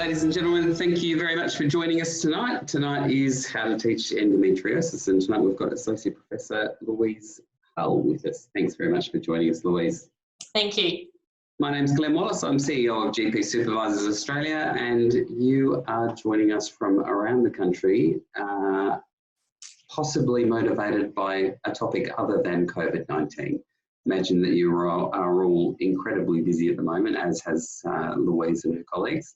ladies and gentlemen, thank you very much for joining us tonight. Tonight is How to Teach Endometriosis, and tonight we've got Associate Professor Louise Hull with us. Thanks very much for joining us, Louise. Thank you. My name's Glenn Wallace. I'm CEO of GP Supervisors Australia, and you are joining us from around the country, possibly motivated by a topic other than COVID-19. Imagine that you are all incredibly busy at the moment, as has Louise and her colleagues.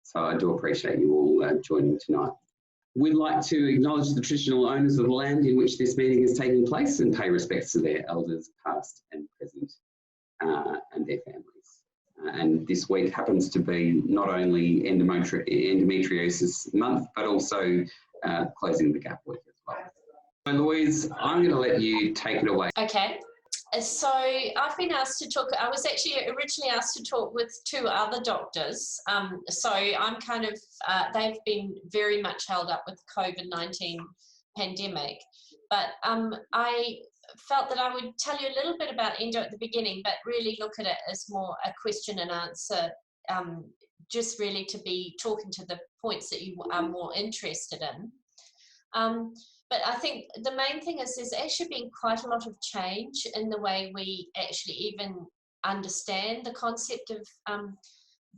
So I do appreciate you all joining tonight. We'd like to acknowledge the traditional owners of the land in which this meeting is taking place and pay respects to their elders, past and present, and their families. And this week happens to be not only Endometriosis Month, but also Closing the Gap Week as well. So Louise, I'm going to let you take it away. Okay. So I've been asked to talk, I was actually originally asked to talk with two other doctors. So I'm kind of, they've been very much held up with the COVID-19 pandemic. But I felt that I would tell you a little bit about endo at the beginning, but really look at it as more a question and answer, just really to be talking to the points that you are more interested in. But I think the main thing is there's actually been quite a lot of change in the way we actually even understand the concept of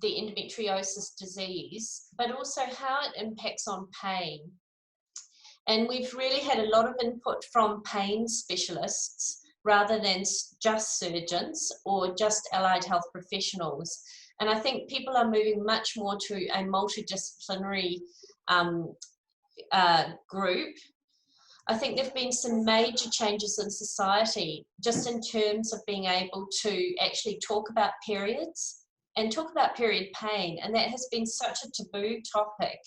the endometriosis disease, but also how it impacts on pain. And we've really had a lot of input from pain specialists rather than just surgeons or just allied health professionals. And I think people are moving much more to a multidisciplinary group. I think there have been some major changes in society just in terms of being able to actually talk about periods and talk about period pain. And that has been such a taboo topic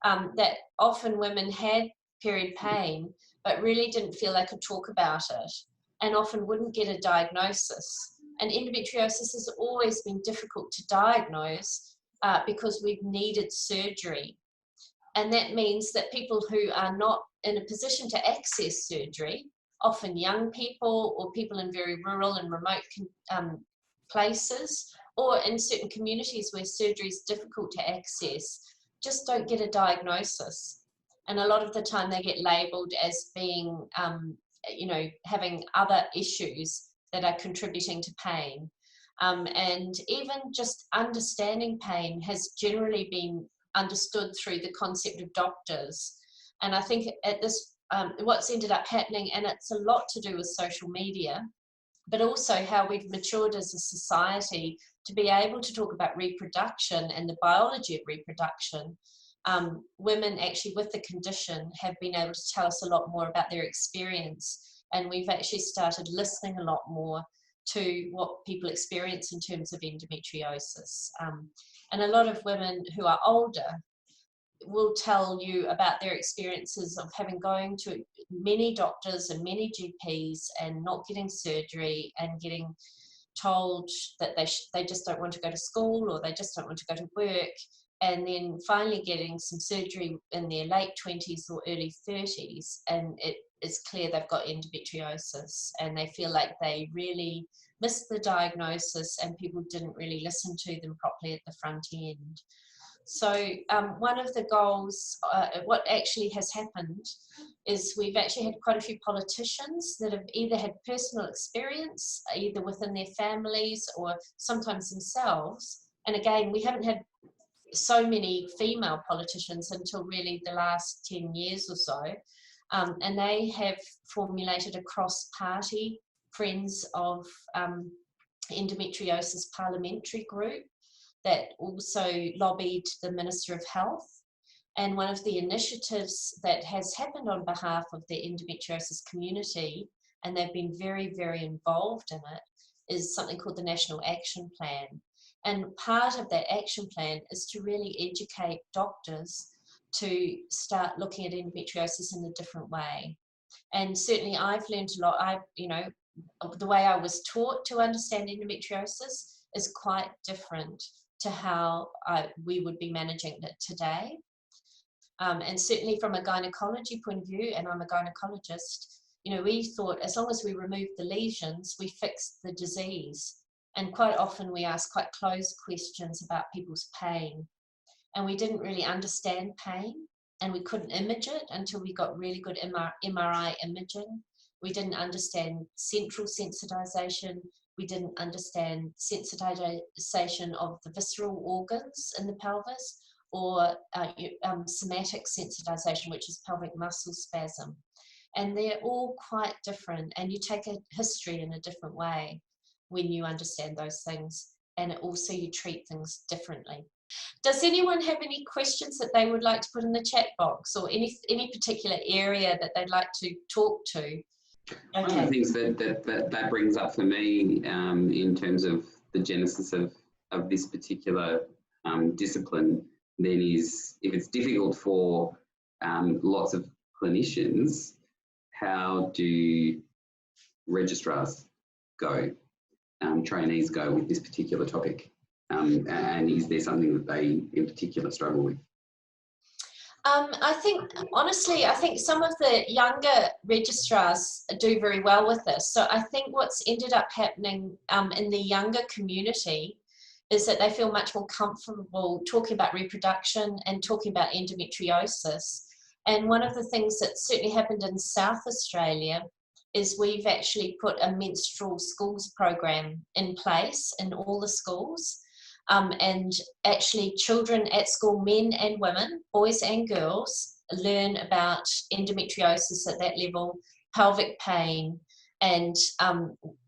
that often women had period pain but really didn't feel they could talk about it and often wouldn't get a diagnosis. And endometriosis has always been difficult to diagnose because we've needed surgery. And that means that people who are not in a position to access surgery, often young people or people in very rural and remote places, or in certain communities where surgery is difficult to access, just don't get a diagnosis. And a lot of the time they get labelled as being, having other issues that are contributing to pain. And even just understanding pain has generally been understood through the concept of doctors. And I think at this, what's ended up happening, and it's a lot to do with social media, but also how we've matured as a society to be able to talk about reproduction and the biology of reproduction. Women actually with the condition have been able to tell us a lot more about their experience, and we've actually started listening a lot more to what people experience in terms of endometriosis. And a lot of women who are older will tell you about their experiences of having going to many doctors and many GPs and not getting surgery and getting told that they just don't want to go to school or they just don't want to go to work, and then finally getting some surgery in their late 20s or early 30s, and it is clear they've got endometriosis and they feel like they really missed the diagnosis and people didn't really listen to them properly at the front end. So one of the goals, what actually has happened is we've actually had quite a few politicians that have either had personal experience, either within their families or sometimes themselves. And again, we haven't had so many female politicians until really the last 10 years or so. And they have formulated a cross-party Friends of Endometriosis parliamentary group that also lobbied the Minister of Health. And one of the initiatives that has happened on behalf of the endometriosis community, and they've been very, very involved in it, is something called the National Action Plan. And part of that action plan is to really educate doctors to start looking at endometriosis in a different way. And certainly I've learned a lot. The way I was taught to understand endometriosis is quite different to how we would be managing it today. And certainly from a gynecology point of view, and I'm a gynecologist, we thought as long as we removed the lesions, we fixed the disease. And quite often we ask quite closed questions about people's pain. and we didn't really understand pain, and we couldn't image it until we got really good MRI imaging. We didn't understand central sensitization. We didn't understand sensitization of the visceral organs in the pelvis, or somatic sensitization, which is pelvic muscle spasm. And they're all quite different, and you take a history in a different way when you understand those things, and also you treat things differently. Does anyone have any questions that they would like to put in the chat box, or any particular area that they'd like to talk to? Okay. One of the things that brings up for me in terms of the genesis of this particular discipline then is, if it's difficult for lots of clinicians, how do registrars go, trainees go with this particular topic? And is there something that they in particular struggle with? I think, honestly, I think some of the younger registrars do very well with this. So I think what's ended up happening in the younger community is that they feel much more comfortable talking about reproduction and talking about endometriosis. And one of the things that certainly happened in South Australia is we've actually put a menstrual schools program in place in all the schools. And actually children at school, men and women, boys and girls, learn about endometriosis at that level, pelvic pain, and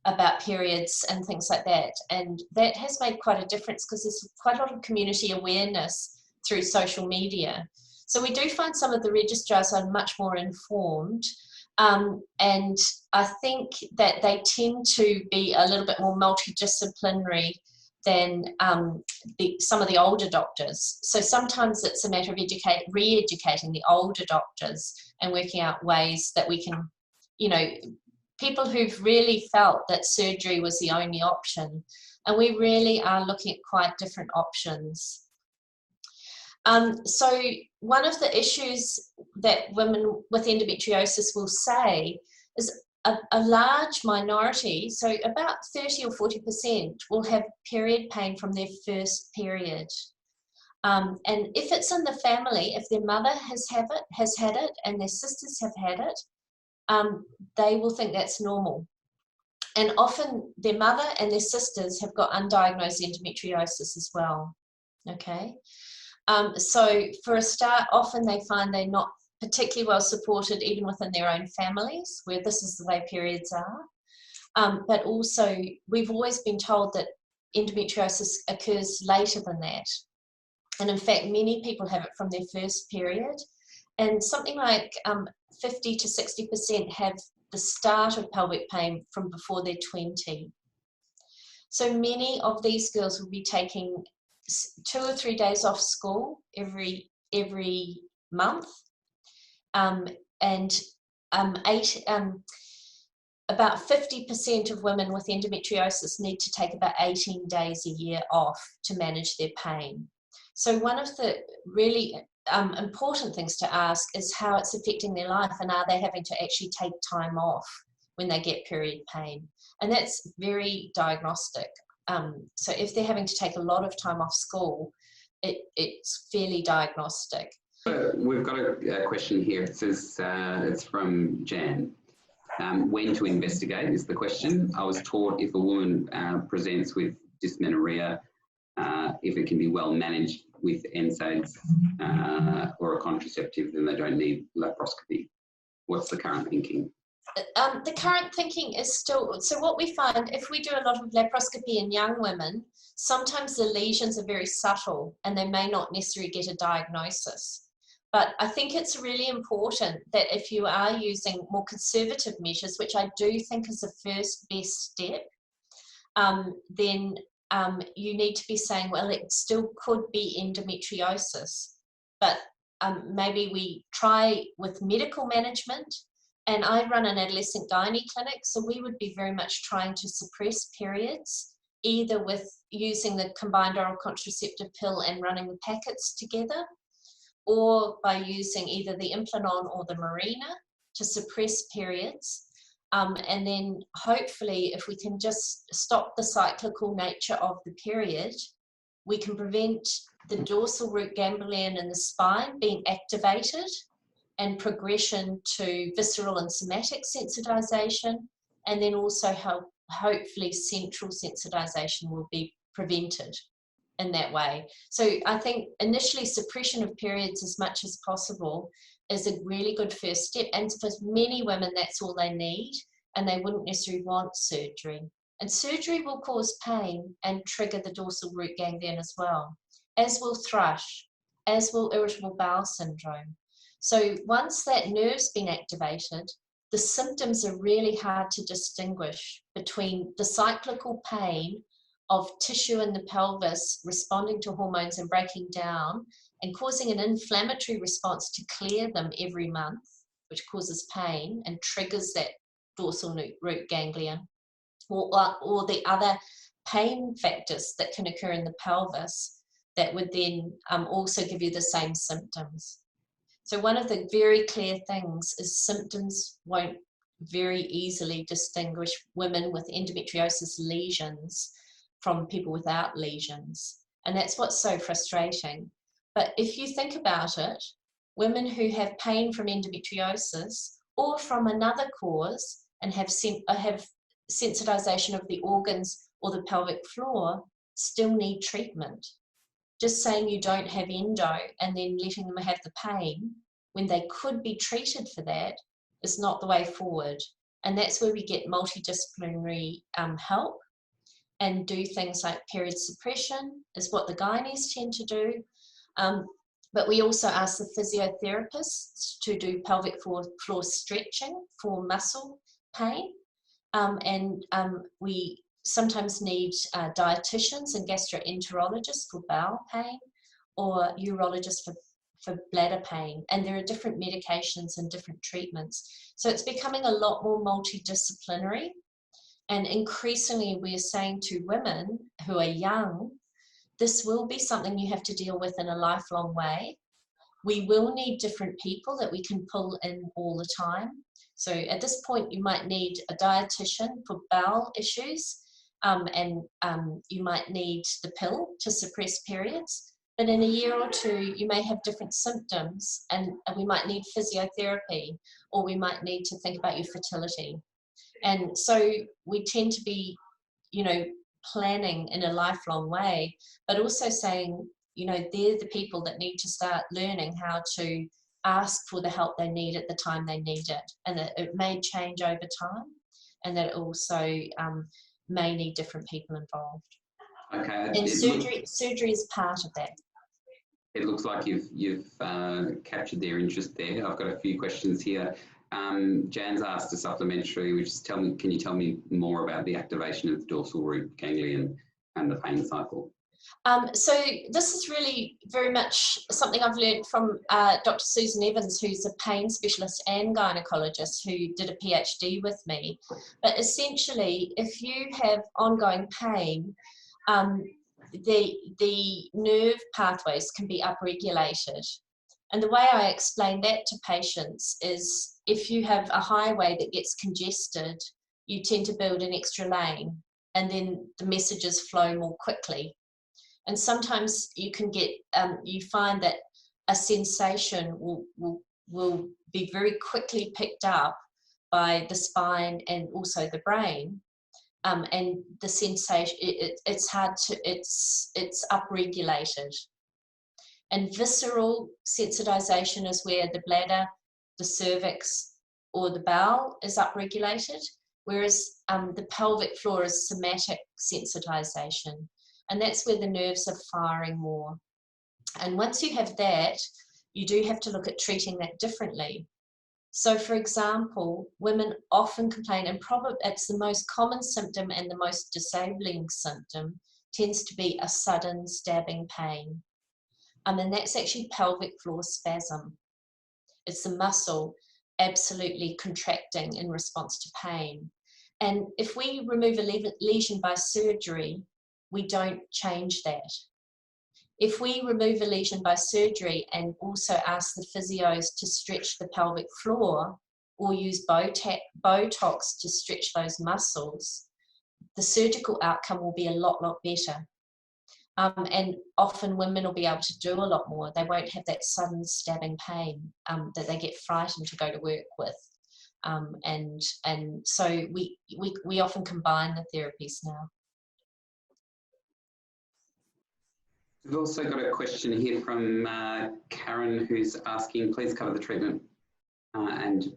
about periods and things like that. And that has made quite a difference because there's quite a lot of community awareness through social media. So we do find some of the registrars are much more informed. And I think that they tend to be a little bit more multidisciplinary than some of the older doctors. So sometimes it's a matter of re-educating the older doctors and working out ways that we can, you know, people who've really felt that surgery was the only option. And we really are looking at quite different options. So one of the issues that women with endometriosis will say is a large minority, so about 30 or 40%, will have period pain from their first period. And if it's in the family, if their mother has had it and their sisters have had it, they will think that's normal. And often their mother and their sisters have got undiagnosed endometriosis as well. Okay. So for a start, often they find they're not particularly well supported even within their own families, where this is the way periods are. But also, we've always been told that endometriosis occurs later than that. And in fact, many people have it from their first period. And something like 50 to 60% have the start of pelvic pain from before they're 20. So many of these girls will be taking 2 or 3 days off school every month. About 50% of women with endometriosis need to take about 18 days a year off to manage their pain. So one of the really important things to ask is how it's affecting their life, and are they having to actually take time off when they get period pain? And that's very diagnostic. So if they're having to take a lot of time off school, it's fairly diagnostic. We've got a question here. It says, it's from Jan. When to investigate is the question. I was taught if a woman presents with dysmenorrhea, if it can be well managed with NSAIDs or a contraceptive, then they don't need laparoscopy. What's the current thinking? The current thinking is still, so what we find, if we do a lot of laparoscopy in young women, sometimes the lesions are very subtle and they may not necessarily get a diagnosis. But I think it's really important that if you are using more conservative measures, which I do think is the first best step, then you need to be saying, well, it still could be endometriosis, but maybe we try with medical management. And I run an adolescent gynae clinic, so we would be very much trying to suppress periods, either with using the combined oral contraceptive pill and running the packets together, or by using either the Implanon or the Mirena to suppress periods. And then hopefully if we can just stop the cyclical nature of the period, we can prevent the dorsal root ganglion in the spine being activated and progression to visceral and somatic sensitization, and then also hopefully central sensitization will be prevented in that way. So I think initially suppression of periods as much as possible is a really good first step, and for many women that's all they need, and they wouldn't necessarily want surgery. And surgery will cause pain and trigger the dorsal root ganglion as well, as will thrush, as will irritable bowel syndrome. So once that nerve's been activated, the symptoms are really hard to distinguish between the cyclical pain of tissue in the pelvis responding to hormones and breaking down and causing an inflammatory response to clear them every month, which causes pain and triggers that dorsal root ganglion, or the other pain factors that can occur in the pelvis that would then also give you the same symptoms. So one of the very clear things is symptoms won't very easily distinguish women with endometriosis lesions from people without lesions. And that's what's so frustrating. But if you think about it, women who have pain from endometriosis or from another cause and have sensitization of the organs or the pelvic floor still need treatment. Just saying you don't have endo and then letting them have the pain when they could be treated for that is not the way forward. And that's where we get multidisciplinary help and do things like period suppression is what the gynaes tend to do. But we also ask the physiotherapists to do pelvic floor stretching for muscle pain. We sometimes need dietitians and gastroenterologists for bowel pain, or urologists for bladder pain. And there are different medications and different treatments. So it's becoming a lot more multidisciplinary. And increasingly we're saying to women who are young, this will be something you have to deal with in a lifelong way. We will need different people that we can pull in all the time. So at this point, you might need a dietitian for bowel issues, and you might need the pill to suppress periods. But in a year or two, you may have different symptoms, and we might need physiotherapy, or we might need to think about your fertility. And so we tend to be, planning in a lifelong way, but also saying, they're the people that need to start learning how to ask for the help they need at the time they need it, and that it may change over time, and that it also may need different people involved. Okay. And surgery is part of that. It looks like you've captured their interest there. I've got a few questions here. Jan's asked a supplementary, which is, can you tell me more about the activation of the dorsal root ganglion and the pain cycle? So this is really very much something I've learned from Dr. Susan Evans, who's a pain specialist and gynecologist who did a PhD with me. But essentially, if you have ongoing pain, the nerve pathways can be upregulated. And the way I explain that to patients is if you have a highway that gets congested, you tend to build an extra lane, and then the messages flow more quickly. And sometimes you can get, you find that a sensation will be very quickly picked up by the spine and also the brain. And the sensation, it's hard to, it's upregulated. And visceral sensitization is where the bladder, the cervix, or the bowel is upregulated, whereas the pelvic floor is somatic sensitization. And that's where the nerves are firing more. And once you have that, you do have to look at treating that differently. So for example, women often complain, and probably it's the most common symptom and the most disabling symptom, tends to be a sudden stabbing pain. And that's actually pelvic floor spasm. It's the muscle absolutely contracting in response to pain. And if we remove a lesion by surgery, we don't change that. If we remove a lesion by surgery and also ask the physios to stretch the pelvic floor or use Botox to stretch those muscles, the surgical outcome will be a lot better. And often women will be able to do a lot more. They won't have that sudden stabbing pain that they get frightened to go to work with. And so we often combine the therapies now. We've also got a question here from Karen, who's asking, please cover the treatment and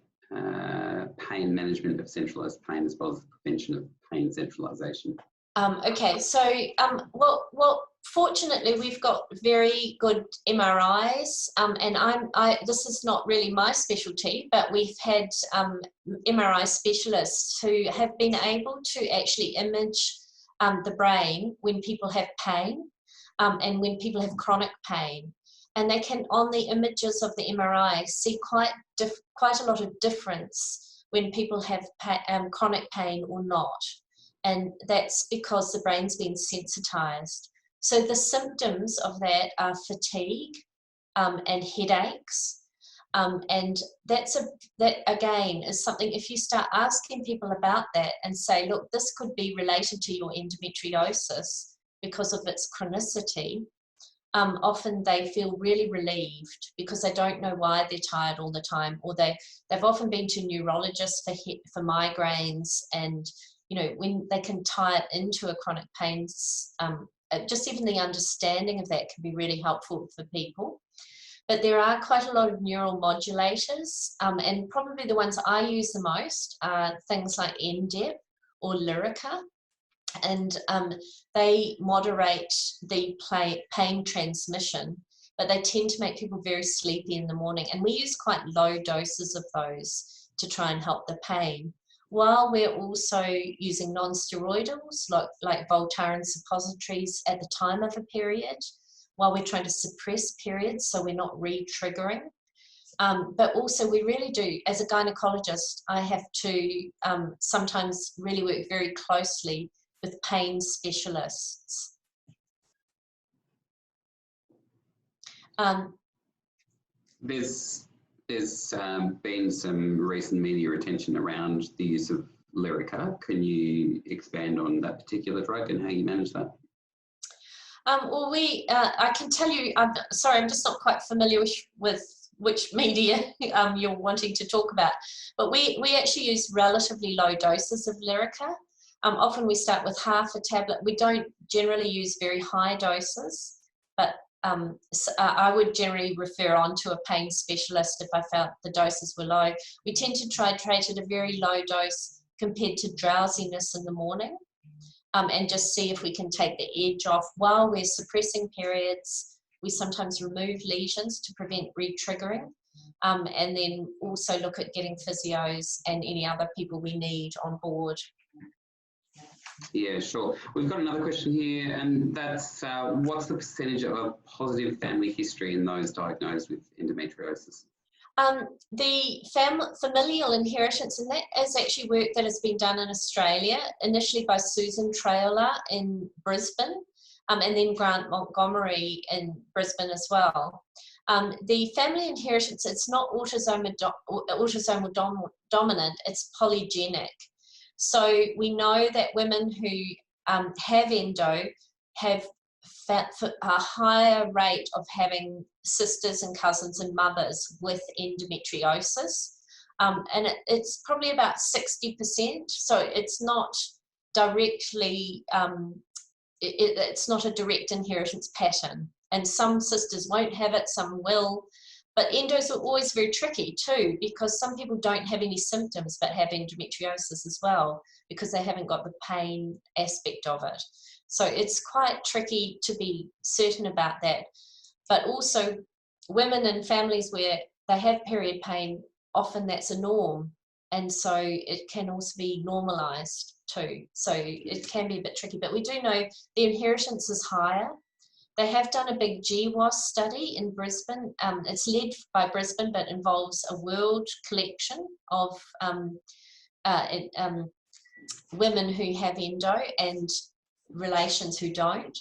pain management of centralised pain, as well as the prevention of pain centralisation. Okay, so well, fortunately we've got very good MRIs, and this is not really my specialty, but we've had MRI specialists who have been able to actually image the brain when people have pain, and when people have chronic pain, and they can, on the images of the MRI, see quite a lot of difference when people have chronic pain or not. And that's because the brain's been sensitized. So the symptoms of that are fatigue and headaches. And that again is something, if you start asking people about that and say, look, this could be related to your endometriosis because of its chronicity, often they feel really relieved because they don't know why they're tired all the time, or they've often been to neurologists for migraines, and you know, when they can tie it into a chronic pain, just even the understanding of that can be really helpful for people. But there are quite a lot of neural modulators, and probably the ones I use the most are things like NDEP or Lyrica, and they moderate the pain transmission, but they tend to make people very sleepy in the morning. And we use quite low doses of those to try and help the pain, while we're also using non-steroidals like Voltaren suppositories at the time of a period, while we're trying to suppress periods so we're not re-triggering. But also we really do, as a gynecologist, I have to sometimes really work very closely with pain specialists. There's been some recent media attention around the use of Lyrica. Can you expand on that particular drug and how you manage that? Well, I can tell you, I'm just not quite familiar with which media you're wanting to talk about, but we actually use relatively low doses of Lyrica. Often we start with half a tablet. We don't generally use very high doses, but I would generally refer on to a pain specialist if I felt the doses were low. We tend to titrate at a very low dose compared to drowsiness in the morning, and just see if we can take the edge off while we're suppressing periods. We sometimes remove lesions to prevent re-triggering, and then also look at getting physios and any other people we need on board. Yeah, sure. We've got another question here, and that's what's the percentage of positive family history in those diagnosed with endometriosis? The familial inheritance, and that is actually work that has been done in Australia, initially by Susan Traylor in Brisbane, and then Grant Montgomery in Brisbane as well. The family inheritance, it's not autosomal dominant, it's polygenic. So we know that women who have endo have a higher rate of having sisters and cousins and mothers with endometriosis. And it's probably about 60%. So it's not directly, it's not a direct inheritance pattern. And some sisters won't have it, some will. But endos are always very tricky too, because some people don't have any symptoms but have endometriosis as well, because they haven't got the pain aspect of it. So it's quite tricky to be certain about that. But also women in families where they have period pain, often that's a norm. And so it can also be normalized too. So it can be a bit tricky, but we do know the inheritance is higher. They have done a big GWAS study in Brisbane. It's led by Brisbane, but involves a world collection of women who have endo and relations who don't.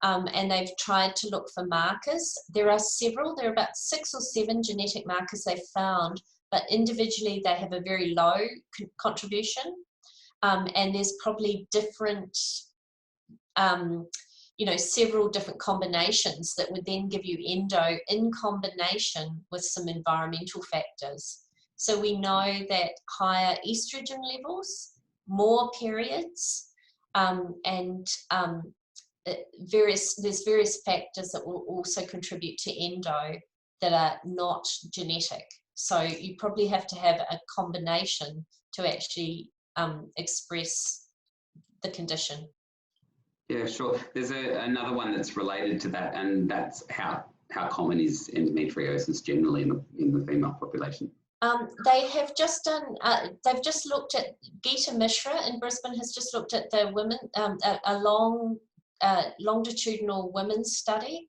And they've tried to look for markers. There are several, there are about 6 or 7 genetic markers they've found, but individually they have a very low contribution. And there's probably different you know, several different combinations that would then give you endo in combination with some environmental factors. So we know that higher estrogen levels, more periods, there's various factors that will also contribute to endo that are not genetic. So you probably have to have a combination to actually express the condition. Yeah, sure. There's another one that's related to that, and that's how common is endometriosis generally in the female population? They have just done, they've just looked at, Geeta Mishra in Brisbane has just looked at the women, a longitudinal women's study,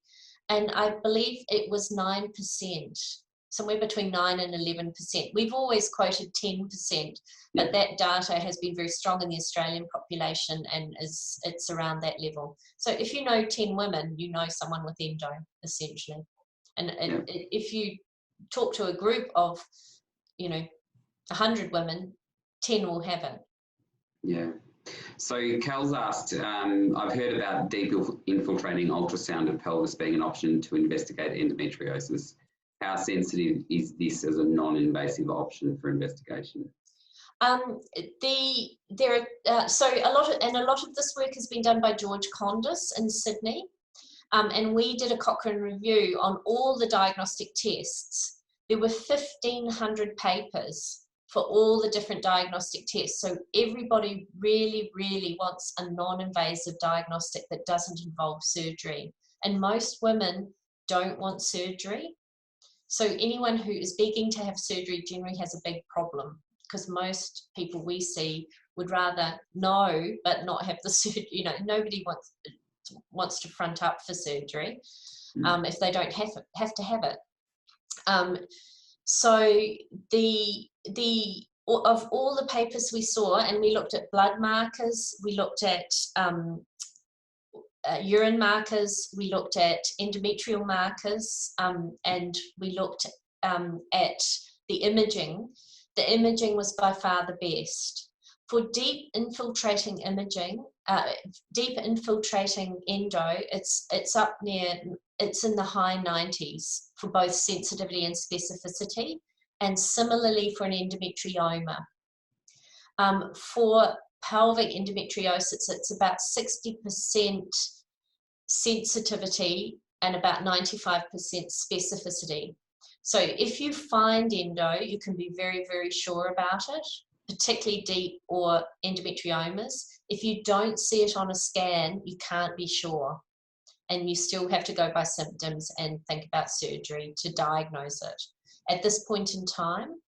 and I believe it was 9%, somewhere between 9 and 11%. We've always quoted 10%, but that data has been very strong in the Australian population, and it's around that level. So if you know 10 women, you know someone with endo, essentially. And if you talk to a group of, you know, 100 women, 10 will have it. Yeah. So Cal's asked, I've heard about deep infiltrating ultrasound of pelvis being an option to investigate endometriosis. How sensitive is this as a non-invasive option for investigation? So a lot of this work has been done by George Condis in Sydney, and we did a Cochrane review on all the diagnostic tests. There were 1,500 papers for all the different diagnostic tests. So everybody really, really wants a non-invasive diagnostic that doesn't involve surgery. And most women don't want surgery. So anyone who is begging to have surgery generally has a big problem, because most people we see would rather know but not have the surgery. You know, nobody wants to front up for surgery if they don't have to have it. So of all the papers we saw, and we looked at blood markers, we looked at urine markers, we looked at endometrial markers, and we looked at the imaging. The imaging was by far the best. For deep infiltrating imaging, deep infiltrating endo, it's up near, it's in the high 90s for both sensitivity and specificity, and similarly for an endometrioma. For pelvic endometriosis, it's about 60% sensitivity and about 95% specificity. So if you find endo, you can be very, very sure about it, particularly deep or endometriomas. If you don't see it on a scan, you can't be sure. And you still have to go by symptoms and think about surgery to diagnose it. At this point in time,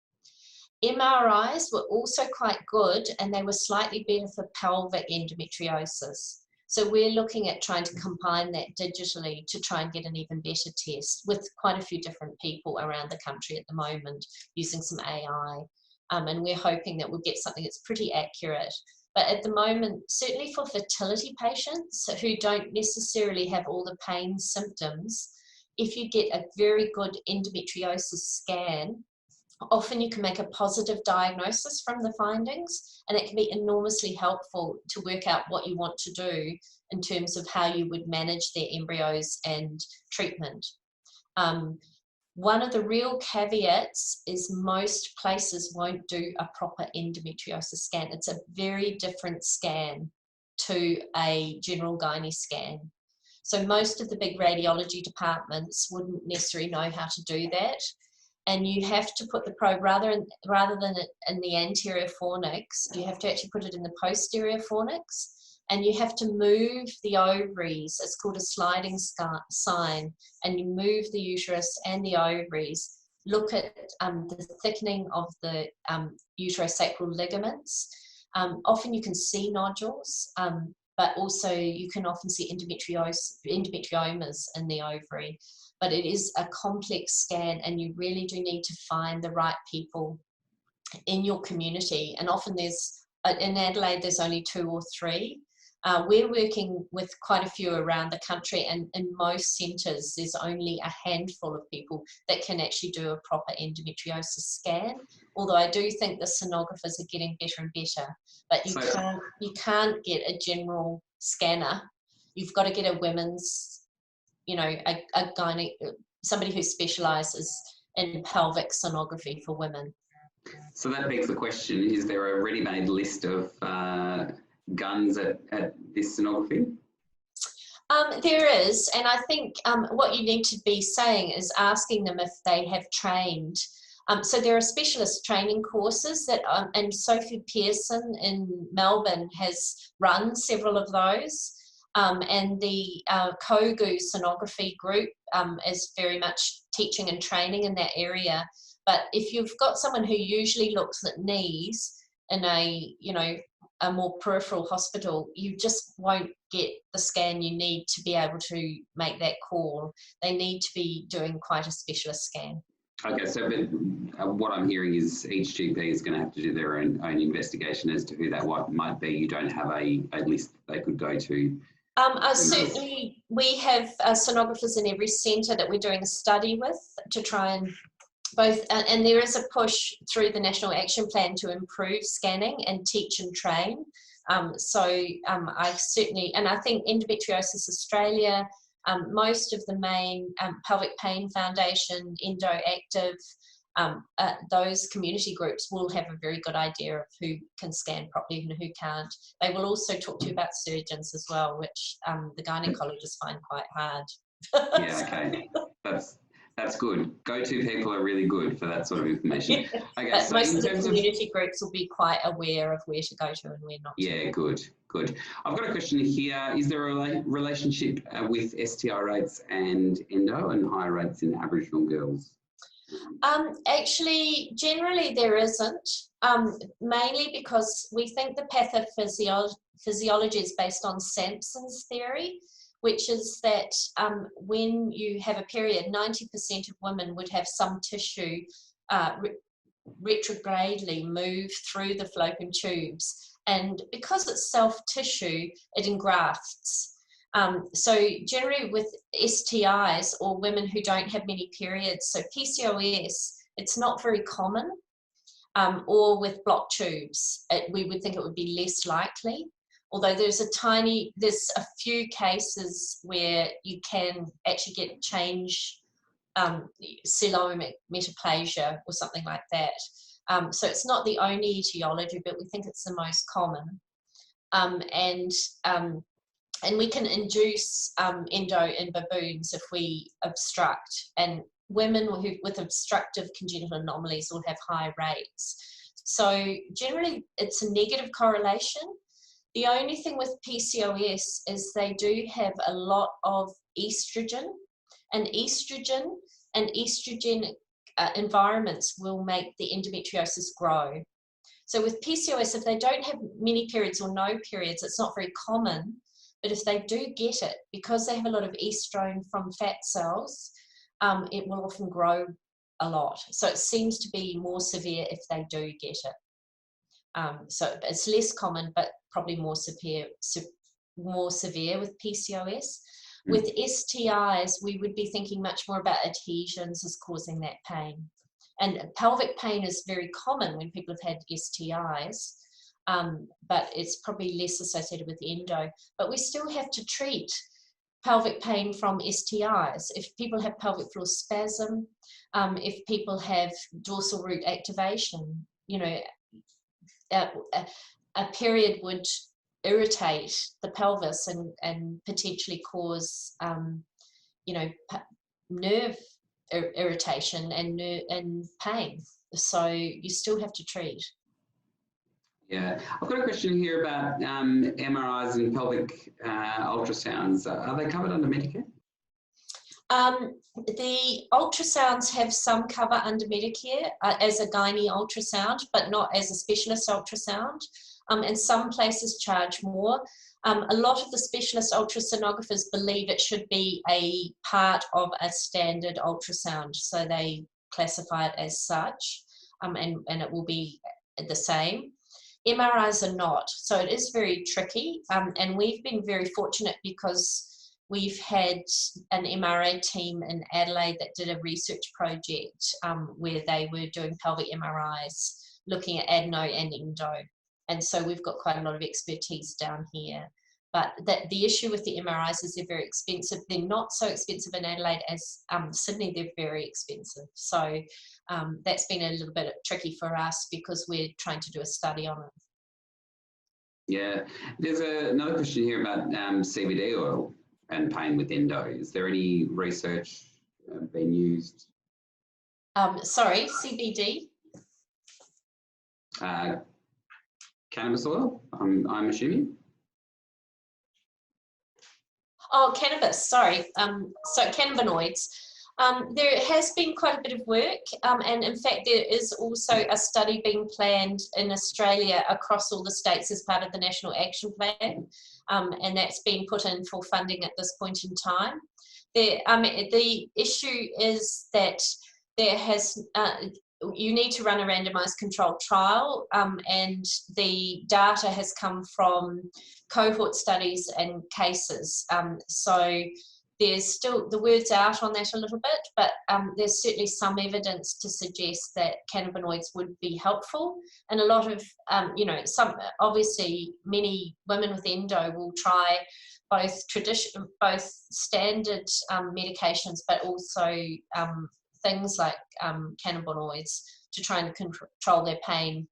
MRIs were also quite good, and they were slightly better for pelvic endometriosis. So we're looking at trying to combine that digitally to try and get an even better test with quite a few different people around the country at the moment using some AI. And we're hoping that we'll get something that's pretty accurate. But at the moment, certainly for fertility patients who don't necessarily have all the pain symptoms, if you get a very good endometriosis scan, often you can make a positive diagnosis from the findings, and it can be enormously helpful to work out what you want to do in terms of how you would manage their embryos and treatment. One of the real caveats is most places won't do a proper endometriosis scan. It's a very different scan to a general gynae scan. So most of the big radiology departments wouldn't necessarily know how to do that. And you have to put the probe, rather than in the anterior fornix, you have to actually put it in the posterior fornix, and you have to move the ovaries. It's called a sliding sign, and you move the uterus and the ovaries. Look at the thickening of the uterosacral ligaments. Often you can see nodules, but also you can often see endometriomas in the ovary. But it is a complex scan, and you really do need to find the right people in your community. And often there's, in Adelaide, there's only 2 or 3. We're working with quite a few around the country, and in most centres there's only a handful of people that can actually do a proper endometriosis scan, although I do think the sonographers are getting better and better. But you can't get a general scanner you've got to get a women's, you know, a gynae, somebody who specialises in pelvic sonography for women. So that begs the question, is there a ready-made list of guns at this sonography? There is, and I think what you need to be saying is asking them if they have trained. So there are specialist training courses that, and Sophie Pearson in Melbourne has run several of those, and the COGU sonography group is very much teaching and training in that area. But if you've got someone who usually looks at knees in a, you know, a more peripheral hospital, you just won't get the scan you need to be able to make that call. They need to be doing quite a specialist scan. Okay, so but, what I'm hearing is each GP is going to have to do their own investigation as to who that might be. You don't have a list they could go to. Certainly, we have sonographers in every centre that we're doing a study with to try and both, and there is a push through the National Action Plan to improve scanning and teach and train. I certainly, and I think Endometriosis Australia, most of the main Pelvic Pain Foundation, EndoActive, those community groups will have a very good idea of who can scan properly and who can't. They will also talk to you about surgeons as well, which the gynecologists find quite hard. Yeah, okay. That's good. Go-to people are really good for that sort of information. Yeah. Okay, But so most in of the terms community groups will be quite aware of where to go to and where not to. Yeah, good. I've got a question here. Is there a relationship with STI rates and endo and higher rates in Aboriginal girls? Actually, generally there isn't, mainly because we think the pathophysiology is based on Sampson's theory, which is that when you have a period, 90% of women would have some tissue retrogradely move through the fallopian tubes. And because it's self-tissue, it engrafts. So generally with STIs or women who don't have many periods, so PCOS, it's not very common, or with blocked tubes, we would think it would be less likely. Although there's a few cases where you can actually get change, coelometaplasia or something like that. So it's not the only etiology, but we think it's the most common. And we can induce endo in baboons if we obstruct, and women with obstructive congenital anomalies will have high rates. So generally it's a negative correlation. The only thing with PCOS is they do have a lot of estrogen, and estrogen environments will make the endometriosis grow. So with PCOS, if they don't have many periods or no periods, it's not very common. But if they do get it, because they have a lot of estrone from fat cells, it will often grow a lot. So it seems to be more severe if they do get it. So it's less common, but probably more severe with PCOS. With STIs, we would be thinking much more about adhesions as causing that pain. And pelvic pain is very common when people have had STIs. But it's probably less associated with endo. But we still have to treat pelvic pain from STIs. If people have pelvic floor spasm, if people have dorsal root activation, you know, a period would irritate the pelvis and potentially cause, you know, nerve irritation and pain. So you still have to treat. Yeah, I've got a question here about MRIs and pelvic ultrasounds. Are they covered under Medicare? The ultrasounds have some cover under Medicare as a gynae ultrasound, but not as a specialist ultrasound. And some places charge more. A lot of the specialist ultrasonographers believe it should be a part of a standard ultrasound, so they classify it as such, and it will be the same. MRIs are not, so it is very tricky, and we've been very fortunate because we've had an MRA team in Adelaide that did a research project where they were doing pelvic MRIs, looking at adeno and endo, and so we've got quite a lot of expertise down here. But the issue with the MRIs is they're very expensive. They're not so expensive in Adelaide as Sydney. They're very expensive. So that's been a little bit tricky for us because we're trying to do a study on it. Yeah, there's another question here about CBD oil and pain with endo. Is there any research being used? Sorry, CBD? Cannabis oil, I'm assuming? Oh, cannabis, sorry. So cannabinoids. There has been quite a bit of work, and in fact there is also a study being planned in Australia across all the states as part of the National Action Plan, and that's been put in for funding at this point in time. The issue is that there has you need to run a randomized controlled trial, and the data has come from cohort studies and cases. So there's still, the word's out on that a little bit, but there's certainly some evidence to suggest that cannabinoids would be helpful. And a lot of, obviously many women with endo will try both standard medications, but also things like cannabinoids to try and control their pain,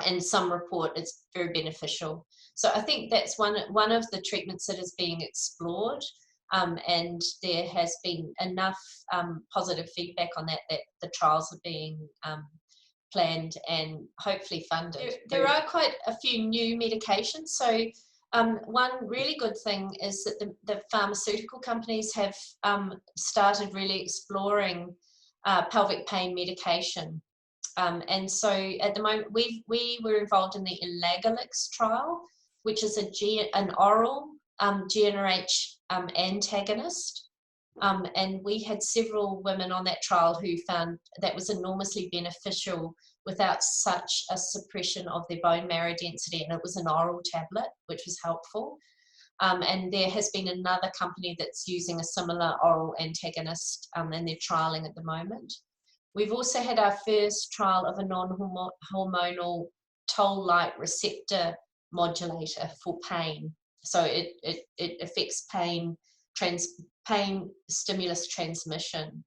and some report it's very beneficial. So I think that's one of the treatments that is being explored, and there has been enough positive feedback on that the trials are being planned and hopefully funded. There are quite a few new medications. So one really good thing is that the pharmaceutical companies have started really exploring pelvic pain medication. And so at the moment, we were involved in the Elagolix trial, which is an oral GnRH antagonist. And we had several women on that trial who found that was enormously beneficial without such a suppression of their bone marrow density. And it was an oral tablet, which was helpful. And there has been another company that's using a similar oral antagonist, and they're trialing at the moment. We've also had our first trial of a non-hormonal toll-like receptor modulator for pain. So it affects pain stimulus transmission.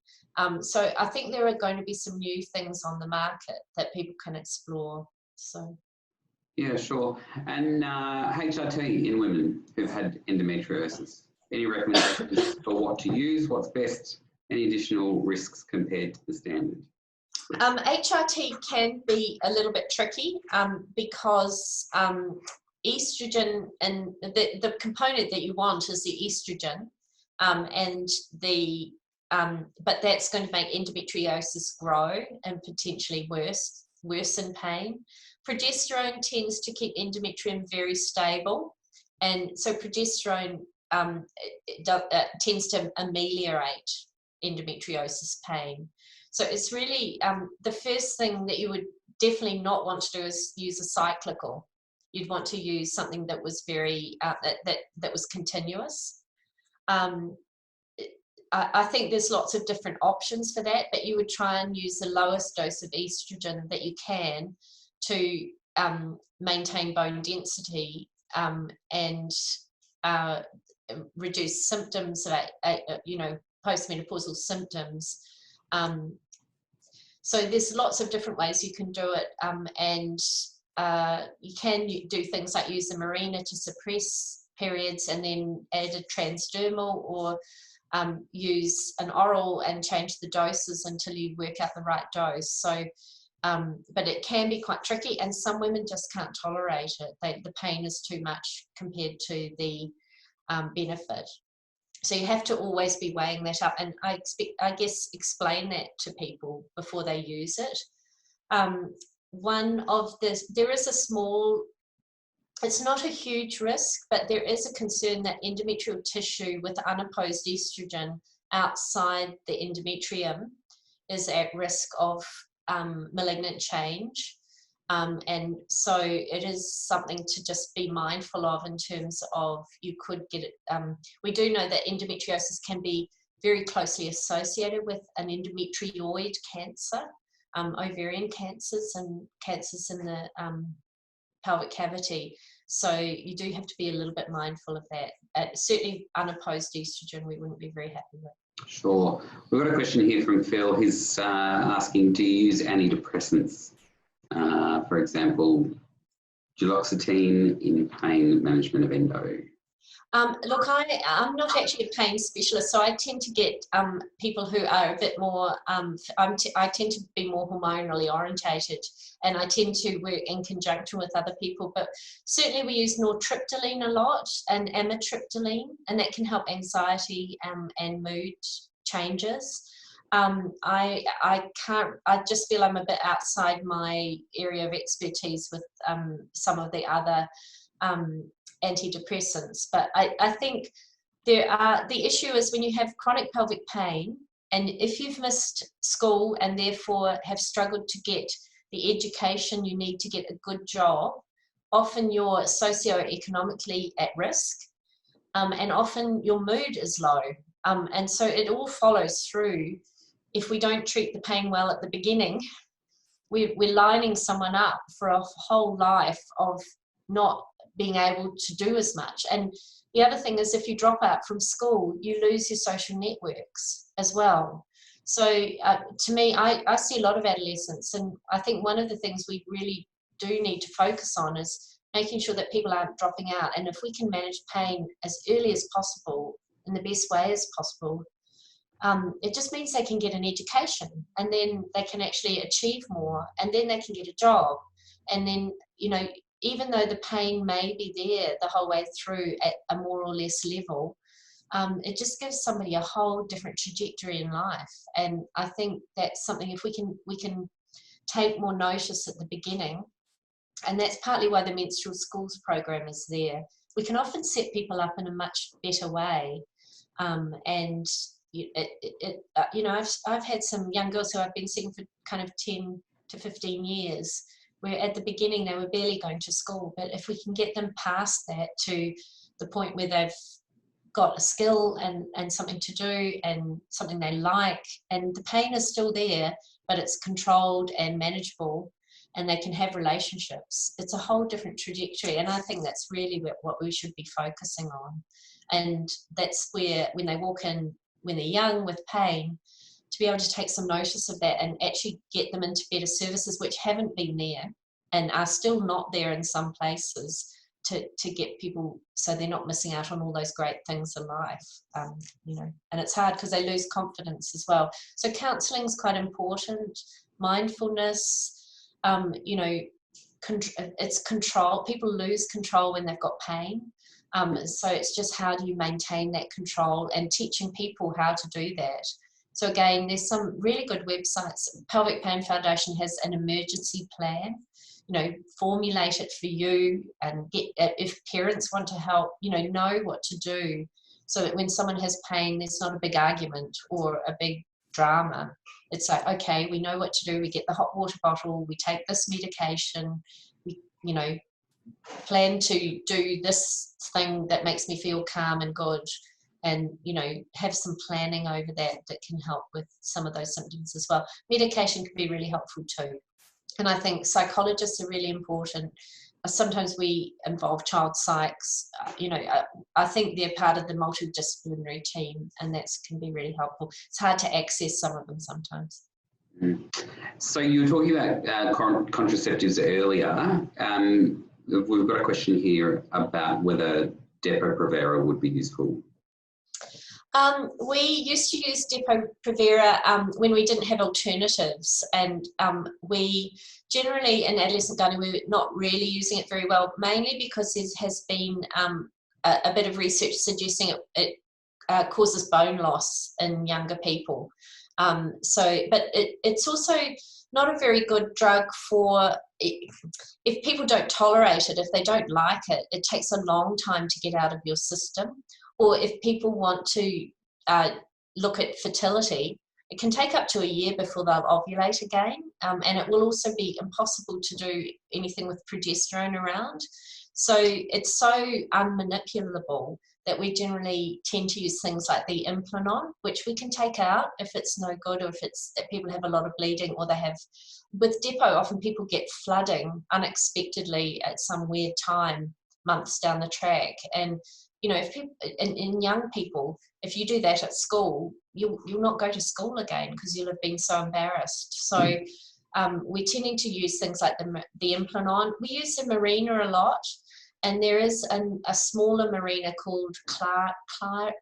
So I think there are going to be some new things on the market that people can explore. So. Yeah, sure. And HRT in women who've had endometriosis, any recommendations for what to use, what's best, any additional risks compared to the standard? HRT can be a little bit tricky because estrogen, and the component that you want is the estrogen, but that's going to make endometriosis grow and potentially worsen pain. Progesterone tends to keep endometrium very stable, and so progesterone tends to ameliorate endometriosis pain. So it's really the first thing that you would definitely not want to do is use a cyclical. You'd want to use something that was very that was continuous. I think there's lots of different options for that, but you would try and use the lowest dose of estrogen that you can to maintain bone density and reduce symptoms, postmenopausal symptoms. So there's lots of different ways you can do it, and you can do things like use the Mirena to suppress periods and then add a transdermal, or use an oral and change the doses until you work out the right dose. So, but it can be quite tricky, and some women just can't tolerate it. The pain is too much compared to the benefit. So you have to always be weighing that up, and I guess explain that to people before they use it. There is a small, it's not a huge risk, but there is a concern that endometrial tissue with unopposed estrogen outside the endometrium is at risk of malignant change. And so it is something to just be mindful of in terms of you could get it. We do know that endometriosis can be very closely associated with an endometrioid cancer, ovarian cancers and cancers in the pelvic cavity. So you do have to be a little bit mindful of that. Certainly unopposed estrogen we wouldn't be very happy with. Sure. We've got a question here from Phil. He's asking, do you use antidepressants? For example, duloxetine in pain management of endo. Look, I'm not actually a pain specialist, so I tend to get people who are a bit more, I tend to be more hormonally orientated, and I tend to work in conjunction with other people, but certainly we use nortriptyline a lot and amitriptyline, and that can help anxiety and mood changes. I just feel I'm a bit outside my area of expertise with some of the other antidepressants, but I think the issue is when you have chronic pelvic pain, and if you've missed school and therefore have struggled to get the education you need to get a good job, often you're socioeconomically at risk, and often your mood is low, and so it all follows through. If we don't treat the pain well at the beginning, we're lining someone up for a whole life of not being able to do as much. And the other thing is, if you drop out from school, you lose your social networks as well. So to me, I see a lot of adolescents, and I think one of the things we really do need to focus on is making sure that people aren't dropping out. And if we can manage pain as early as possible, in the best way as possible, it just means they can get an education, and then they can actually achieve more, and then they can get a job. And then, you know, even though the pain may be there the whole way through at a more or less level, it just gives somebody a whole different trajectory in life. And I think that's something, if we can take more notice at the beginning, and that's partly why the menstrual schools program is there. We can often set people up in a much better way, and you know, I've had some young girls who I've been seeing for kind of 10 to 15 years, where at the beginning they were barely going to school, but if we can get them past that to the point where they've got a skill and something to do and something they like, and the pain is still there, but it's controlled and manageable, and they can have relationships, it's a whole different trajectory. And I think that's really what we should be focusing on. And that's where, when they walk in, when they're young with pain, to be able to take some notice of that and actually get them into better services, which haven't been there and are still not there in some places, to get people so they're not missing out on all those great things in life. You know, and it's hard because they lose confidence as well. So counselling is quite important. Mindfulness, you know, it's control. People lose control when they've got pain. So it's just, how do you maintain that control, and teaching people how to do that. So again, there's some really good websites. Pelvic Pain Foundation has an emergency plan, you know, formulate it for you, and get, if parents want to help, you know what to do, so that when someone has pain, there's not a big argument or a big drama. It's like, okay, we know what to do. We get the hot water bottle, we take this medication, we, you know, plan to do this thing that makes me feel calm and good, and, you know, have some planning over that can help with some of those symptoms as well. Medication can be really helpful too. And I think psychologists are really important. Sometimes we involve child psychs, you know, I think they're part of the multidisciplinary team, and that can be really helpful. It's hard to access some of them sometimes. So you were talking about contraceptives earlier. We've got a question here about whether Depo-Provera would be useful. We used to use Depo-Provera when we didn't have alternatives, and we generally, in adolescent gynae, we were not really using it very well, mainly because there has been a bit of research suggesting it causes bone loss in younger people. But it's also not a very good drug for, if people don't tolerate it, if they don't like it, it takes a long time to get out of your system. Or if people want to look at fertility, it can take up to a year before they'll ovulate again, and it will also be impossible to do anything with progesterone around. So it's so unmanipulable that we generally tend to use things like the Implanon, which we can take out if it's no good, or if it's that people have a lot of bleeding, or they have, with Depo, often people get flooding unexpectedly at some weird time, months down the track. And you know, if people, in young people, if you do that at school, you'll not go to school again because you'll have been so embarrassed. So we're tending to use things like the implant-on. We use the Marina a lot, and there is a smaller Marina called Kyla,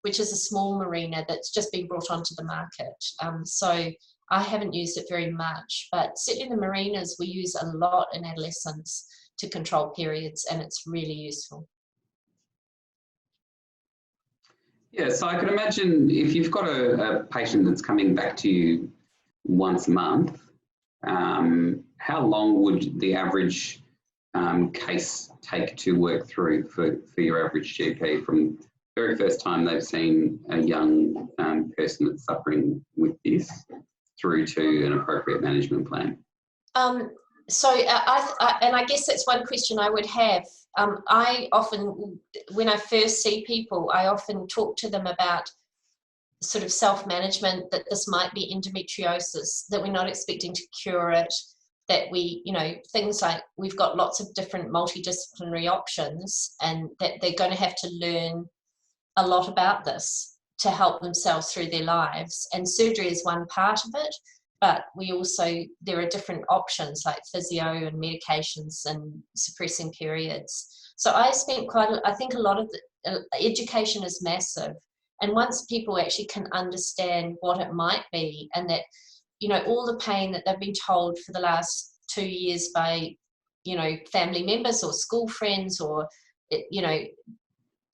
which is a small Marina that's just been brought onto the market. So I haven't used it very much, but certainly the Marinas we use a lot in adolescents to control periods, and it's really useful. Yeah, so I can imagine if you've got a patient that's coming back to you once a month, how long would the average case take to work through for your average GP from the very first time they've seen a young person that's suffering with this through to an appropriate management plan? So I guess that's one question I would have. I often, when I first see people, I often talk to them about sort of self-management, that this might be endometriosis, that we're not expecting to cure it, that we, you know, things like we've got lots of different multidisciplinary options, and that they're going to have to learn a lot about this to help themselves through their lives. And surgery is one part of it, but we also, there are different options like physio and medications and suppressing periods. So I spent I think a lot of the education is massive. And once people actually can understand what it might be, and that, you know, all the pain that they've been told for the last 2 years by, you know, family members or school friends, or, you know,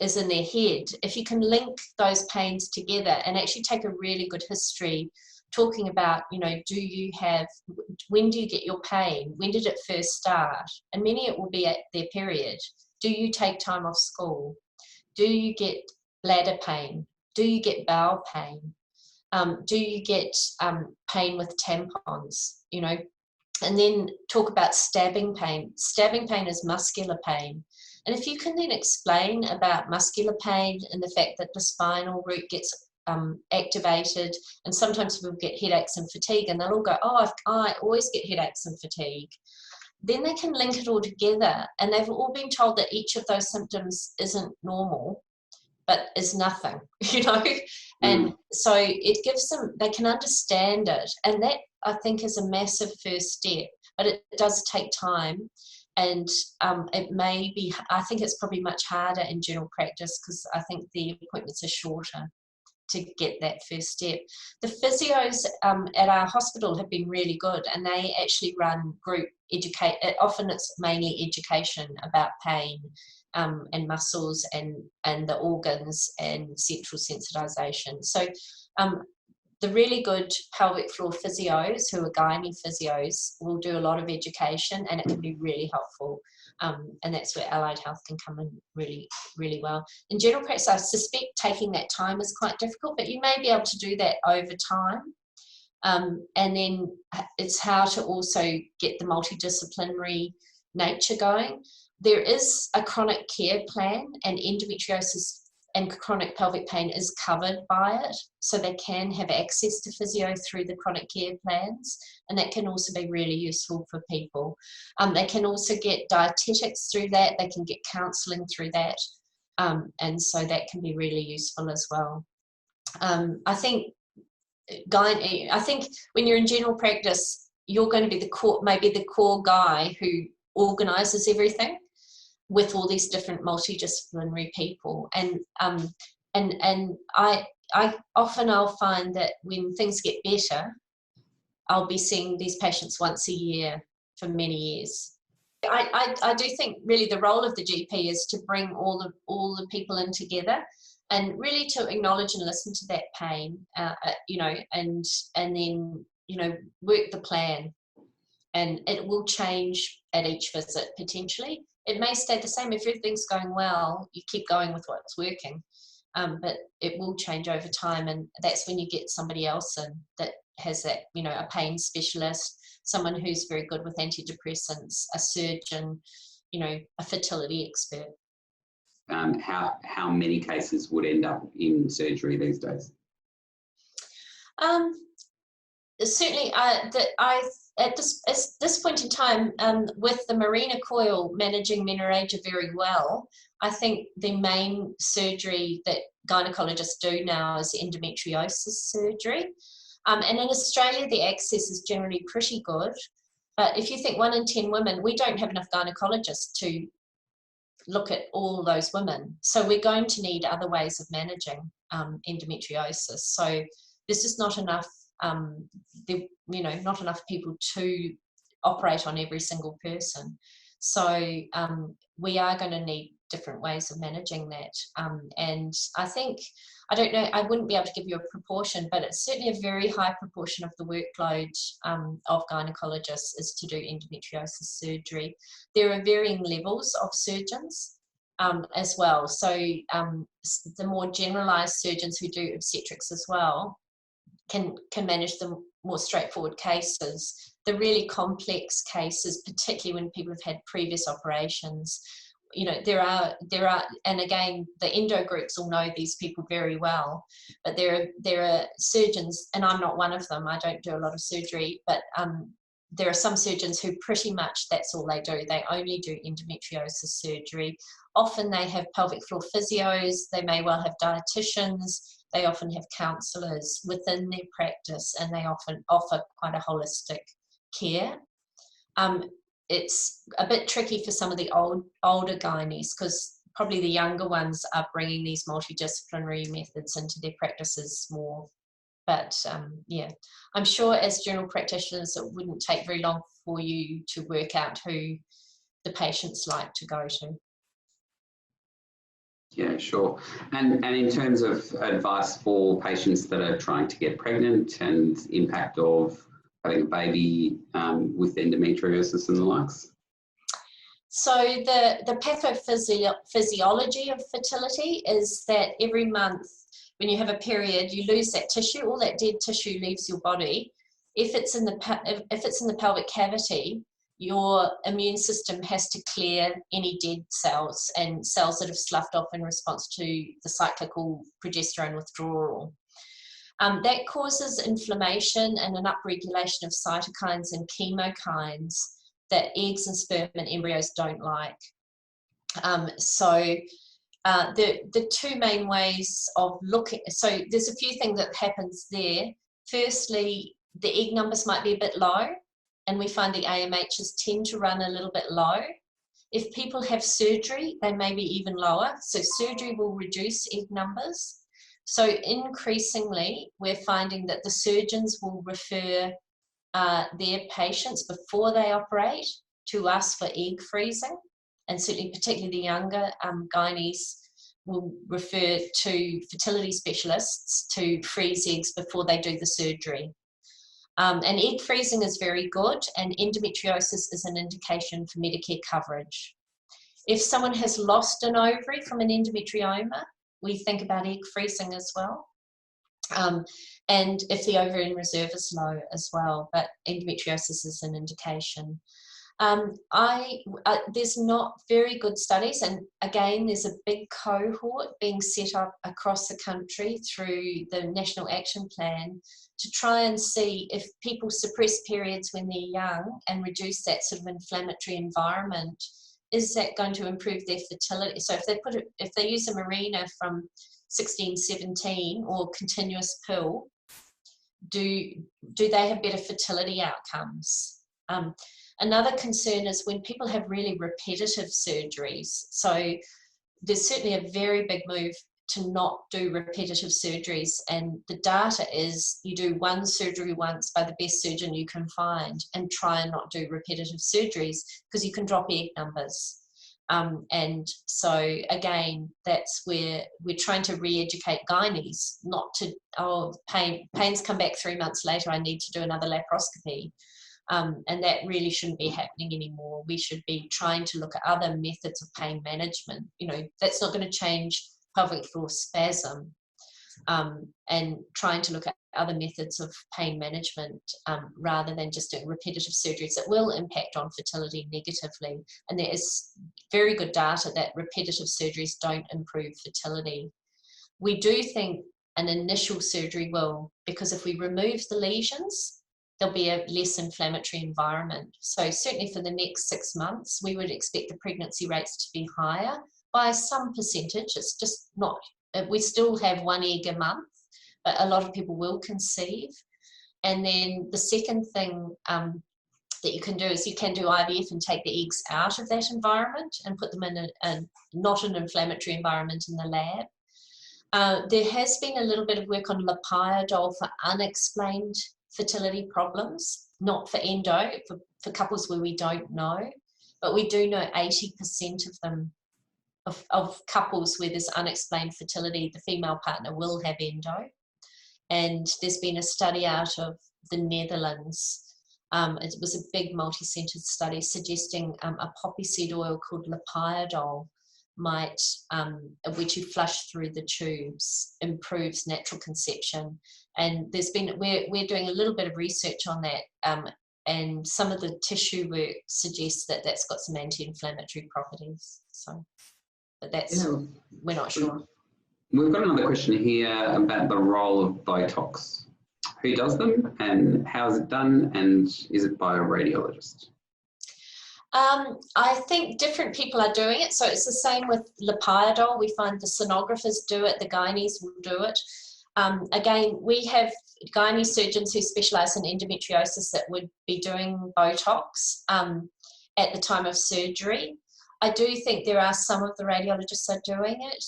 is in their head, if you can link those pains together and actually take a really good history, talking about, you know, when do you get your pain? When did it first start? And many it will be at their period. Do you take time off school? Do you get bladder pain? Do you get bowel pain? Do you get pain with tampons? You know, and then talk about stabbing pain. Stabbing pain is muscular pain. And if you can then explain about muscular pain and the fact that the spinal root gets activated, and sometimes people get headaches and fatigue, and they'll all go, oh, I always get headaches and fatigue. Then they can link it all together, and they've all been told that each of those symptoms isn't normal, but is nothing, you know. And so it gives them, they can understand it, and that I think is a massive first step, but it does take time. And it may be, I think it's probably much harder in general practice because I think the appointments are shorter to get that first step. The physios at our hospital have been really good, and they actually run group often it's mainly education about pain and muscles and the organs and central sensitization. So the really good pelvic floor physios, who are gynae physios, will do a lot of education, and it can be really helpful. And that's where allied health can come in really, really well. In general practice, I suspect taking that time is quite difficult, but you may be able to do that over time. And then it's how to also get the multidisciplinary nature going. There is a chronic care plan, and endometriosis and chronic pelvic pain is covered by it, so they can have access to physio through the chronic care plans, and that can also be really useful for people. They can also get dietetics through that, they can get counselling through that, and so that can be really useful as well. I think when you're in general practice, you're going to be maybe the core guy who organises everything with all these different multidisciplinary people, and I'll find that when things get better, I'll be seeing these patients once a year for many years. I do think really the role of the GP is to bring all the people in together, and really to acknowledge and listen to that pain, you know, and then, you know, work the plan, and it will change at each visit potentially. It may stay the same. If everything's going well, you keep going with what's working, but it will change over time, and that's when you get somebody else in that has that, you know, a pain specialist, someone who's very good with antidepressants, a surgeon, you know, a fertility expert. How many cases would end up in surgery these days? Certainly, at this point in time, with the Mirena coil managing menorrhagia very well, I think the main surgery that gynecologists do now is endometriosis surgery. And in Australia, the access is generally pretty good. But if you think 1 in 10 women, we don't have enough gynecologists to look at all those women. So we're going to need other ways of managing endometriosis. So there's just not enough, not enough people to operate on every single person. So we are going to need different ways of managing that. And I think, I don't know, I wouldn't be able to give you a proportion, but it's certainly a very high proportion of the workload of gynecologists is to do endometriosis surgery. There are varying levels of surgeons as well. So the more generalized surgeons who do obstetrics as well can manage the more straightforward cases. The really complex cases, particularly when people have had previous operations, there are, and again, the endo groups all know these people very well, but there are surgeons, and I'm not one of them, I don't do a lot of surgery, but there are some surgeons who pretty much that's all they do. They only do endometriosis surgery. Often they have pelvic floor physios, they may well have dietitians, they often have counsellors within their practice, and they often offer quite a holistic care. It's a bit tricky for some of the older gynaes because probably the younger ones are bringing these multidisciplinary methods into their practices more. But yeah, I'm sure as general practitioners, it wouldn't take very long for you to work out who the patients like to go to. Yeah, sure. And in terms of advice for patients that are trying to get pregnant and impact of having a baby with endometriosis and the likes? So the pathophysiology of fertility is that every month when you have a period, you lose that tissue. All that dead tissue leaves your body. If it's in the pelvic cavity, your immune system has to clear any dead cells and cells that have sloughed off in response to the cyclical progesterone withdrawal. That causes inflammation and an upregulation of cytokines and chemokines that eggs and sperm and embryos don't like. The two main ways of looking, so there's a few things that happens there. Firstly, the egg numbers might be a bit low, and we find the AMHs tend to run a little bit low. If people have surgery, they may be even lower. So surgery will reduce egg numbers. So increasingly, we're finding that the surgeons will refer their patients before they operate to us for egg freezing. And certainly, particularly the younger gynaes will refer to fertility specialists to freeze eggs before they do the surgery. And egg freezing is very good, and endometriosis is an indication for Medicare coverage. If someone has lost an ovary from an endometrioma, we think about egg freezing as well. And if the ovarian reserve is low as well, but endometriosis is an indication. There's not very good studies, and again, there's a big cohort being set up across the country through the National Action Plan to try and see if people suppress periods when they're young and reduce that sort of inflammatory environment, is that going to improve their fertility? So if they use a Mirena from 16, 17 or continuous pill, do they have better fertility outcomes? Another concern is when people have really repetitive surgeries. So there's certainly a very big move to not do repetitive surgeries, and the data is you do one surgery once by the best surgeon you can find and try and not do repetitive surgeries because you can drop egg numbers. And so again, that's where we're trying to re-educate gynaes not to, pains come back 3 months later, I need to do another laparoscopy. And that really shouldn't be happening anymore. We should be trying to look at other methods of pain management. That's not going to change pelvic floor spasm, and trying to look at other methods of pain management rather than just doing repetitive surgeries that will impact on fertility negatively. And there is very good data that repetitive surgeries don't improve fertility. We do think an initial surgery will, because if we remove the lesions, there'll be a less inflammatory environment. So certainly for the next 6 months, we would expect the pregnancy rates to be higher by some percentage. It's just not, we still have 1 egg a month, but a lot of people will conceive. And then the second thing that you can do is you can do IVF and take the eggs out of that environment and put them in a not an inflammatory environment in the lab. There has been a little bit of work on Lepiodol for unexplained fertility problems, not for endo, for couples where we don't know, but we do know 80% of them, of couples where there's unexplained fertility, the female partner will have endo. And there's been a study out of the Netherlands. It was a big multi-centered study suggesting a poppy seed oil called Lepiodol might, which you flush through the tubes, improves natural conception. And there's been, we're doing a little bit of research on that, and some of the tissue work suggests that that's got some anti-inflammatory properties. So, but that's, we're not sure. We've got another question here about the role of Botox. Who does them and how is it done, and is it by a radiologist? I think different people are doing it. So it's the same with Lepiodol. We find the sonographers do it, the gynaes will do it. Again, we have gynae surgeons who specialise in endometriosis that would be doing Botox at the time of surgery. I do think there are some of the radiologists are doing it.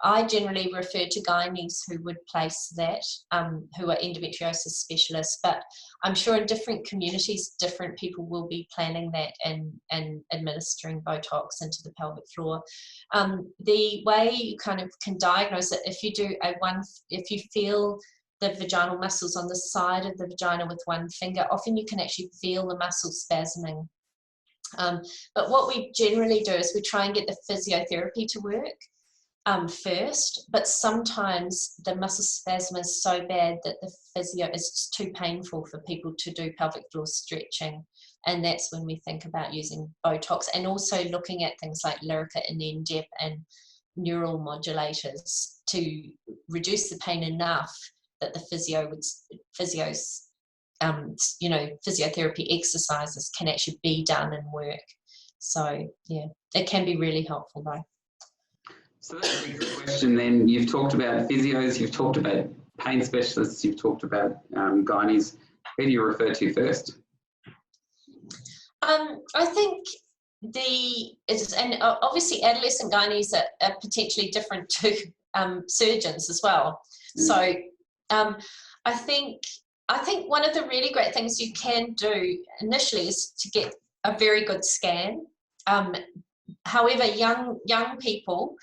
I generally refer to gynaes who would place that, who are endometriosis specialists, but I'm sure in different communities, different people will be planning that and administering Botox into the pelvic floor. The way you kind of can diagnose it, if you do if you feel the vaginal muscles on the side of the vagina with one finger, often you can actually feel the muscles spasming. But what we generally do is we try and get the physiotherapy to work first, but sometimes the muscle spasm is so bad that the physio is just too painful for people to do pelvic floor stretching, and that's when we think about using Botox, and also looking at things like Lyrica and NDEP and neural modulators to reduce the pain enough that the physiotherapy exercises can actually be done and work. So yeah, it can be really helpful though. So that's a big question then. You've talked about physios, you've talked about pain specialists, you've talked about gynaes. Who do you refer to first? I think and obviously adolescent gynaes are potentially different to surgeons as well. So I think one of the really great things you can do initially is to get a very good scan. However, young people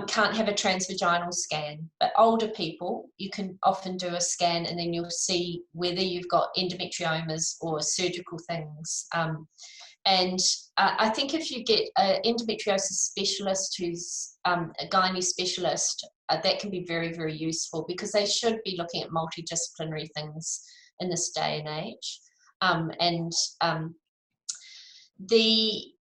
can't have a transvaginal scan, but older people, you can often do a scan and then you'll see whether you've got endometriomas or surgical things. And I think if you get an endometriosis specialist who's a gynae specialist, that can be very, very useful, because they should be looking at multidisciplinary things in this day and age. The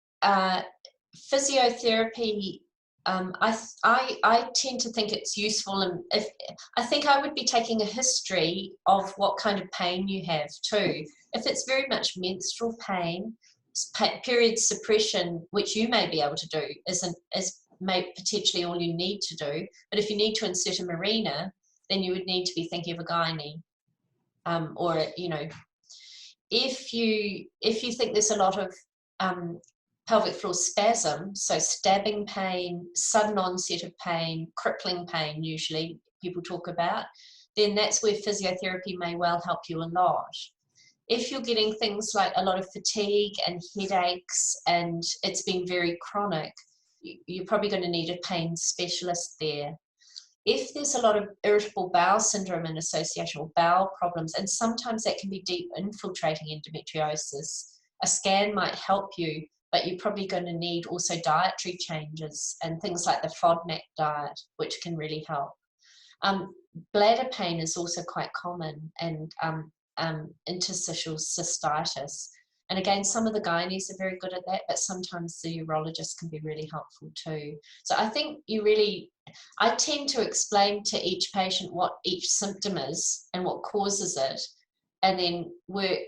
physiotherapy, I tend to think it's useful, and I think I would be taking a history of what kind of pain you have too. If it's very much menstrual pain, period suppression, which you may be able to do, is potentially all you need to do. But if you need to insert a Mirena, then you would need to be thinking of a gynae, or if you think there's a lot of pelvic floor spasm, so stabbing pain, sudden onset of pain, crippling pain, usually people talk about, then that's where physiotherapy may well help you a lot. If you're getting things like a lot of fatigue and headaches and it's been very chronic, you're probably going to need a pain specialist there. If there's a lot of irritable bowel syndrome in association with bowel problems, and sometimes that can be deep infiltrating endometriosis, a scan might help you, but you're probably going to need also dietary changes and things like the FODMAP diet, which can really help. Bladder pain is also quite common, and interstitial cystitis. And again, some of the gynaes are very good at that, but sometimes the urologist can be really helpful too. So I think I tend to explain to each patient what each symptom is and what causes it, and then work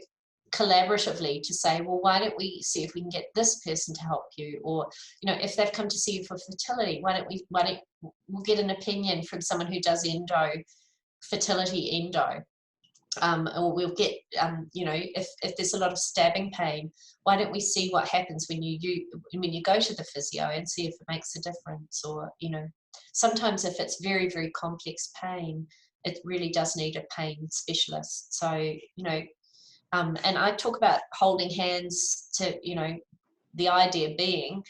collaboratively to say, well, why don't we see if we can get this person to help you? Or, you know, if they've come to see you for fertility, why don't we'll get an opinion from someone who does fertility endo. Or we'll get, you know, if there's a lot of stabbing pain, why don't we see what happens when you go to the physio and see if it makes a difference? Or, you know, sometimes if it's very, very complex pain, it really does need a pain specialist. So, you know, and I talk about holding hands to, you know, the idea being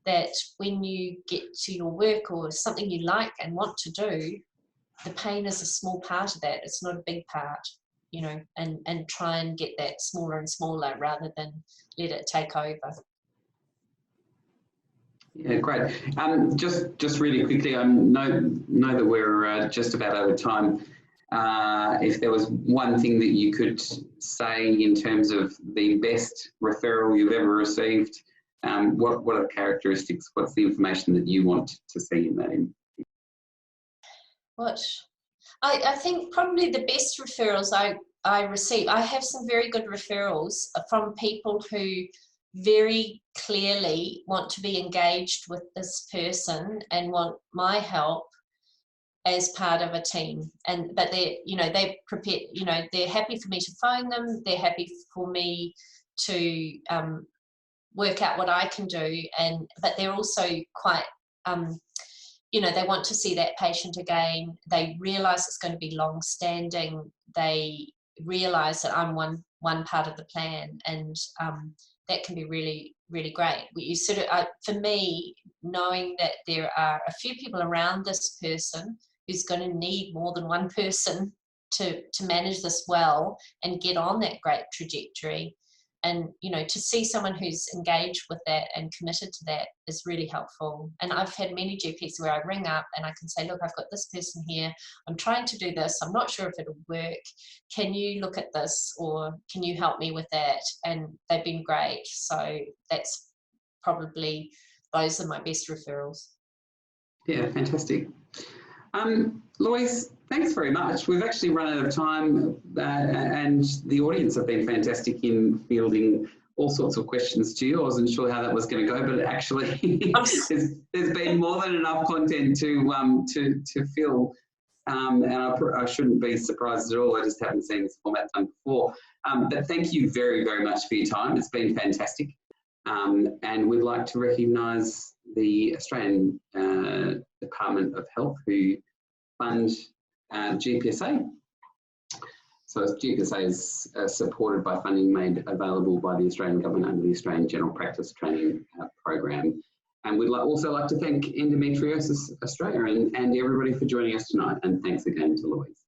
that when you get to your work or something you like and want to do, the pain is a small part of that. It's not a big part, you know, and try and get that smaller and smaller rather than let it take over. Yeah, great. Just really quickly, I know that we're just about out of time. If there was one thing that you could say in terms of the best referral you've ever received, what are the characteristics? What's the information that you want to see in that? I think probably the best referrals I receive, I have some very good referrals from people who very clearly want to be engaged with this person and want my help as part of a team. But they're, you know, they're prepared, you know, they're happy for me to phone them, they're happy for me to work out what I can do, but they're also quite you know, they want to see that patient again. They realise it's going to be long-standing. They realise that I'm one part of the plan, and that can be really, really great. You sort of, for me, knowing that there are a few people around this person who's going to need more than one person to manage this well and get on that great trajectory. And, you know, to see someone who's engaged with that and committed to that is really helpful. And I've had many GPs where I ring up and I can say, look, I've got this person here. I'm trying to do this. I'm not sure if it'll work. Can you look at this, or can you help me with that? And they've been great. So that's probably, those are my best referrals. Yeah, fantastic. Louise, thanks very much. We've actually run out of time, and the audience have been fantastic in fielding all sorts of questions to you. I wasn't sure how that was going to go, but actually there's been more than enough content to fill, and I shouldn't be surprised at all. I just haven't seen this format done before. But thank you very, very much for your time. It's been fantastic. And we'd like to recognise the Australian Department of Health who fund GPSA. So GPSA is supported by funding made available by the Australian Government under the Australian General Practice Training Program. And we'd also like to thank Endometriosis Australia and everybody for joining us tonight. And thanks again to Louise.